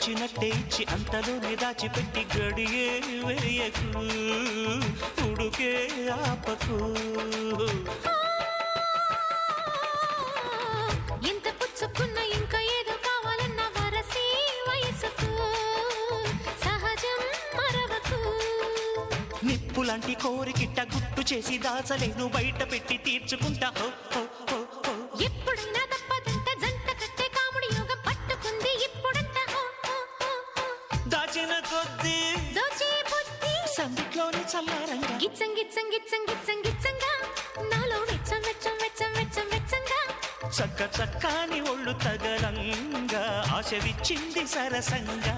ఇచ్చినట్టే ఇచ్చి అంతలోనే దాచిపెట్టి గడియే వేయకు ఉడుకే ఆపకు ఎంత పుచ్చుకున్న ఇంకా ఏదో కావాలన్న వరసే వయసుకు సహజం మరవకు నిప్పులాంటి కోరికిట్ట గుట్టు చేసి దాచలేను బయట పెట్టి తీర్చుకుంటా ఎప్పుడైనా తప్పదంట జంట కట్టే కాముడి యోగం పట్టుకుంది ఇప్పుడంట దాచిన కొద్దీ దోచే బుద్ధి సందిట్లోని చల్లారంగా గిచ్చం గిచ్చం గిచ్చం గిచ్చం గిచ్చంగా నాలో వెచ్చం వెచ్చం వెచ్చం వెచ్చం వెచ్చంగా చక్క చక్కాని ఒళ్ళు తగలంగా ఆశ విచ్చింది సరసంగా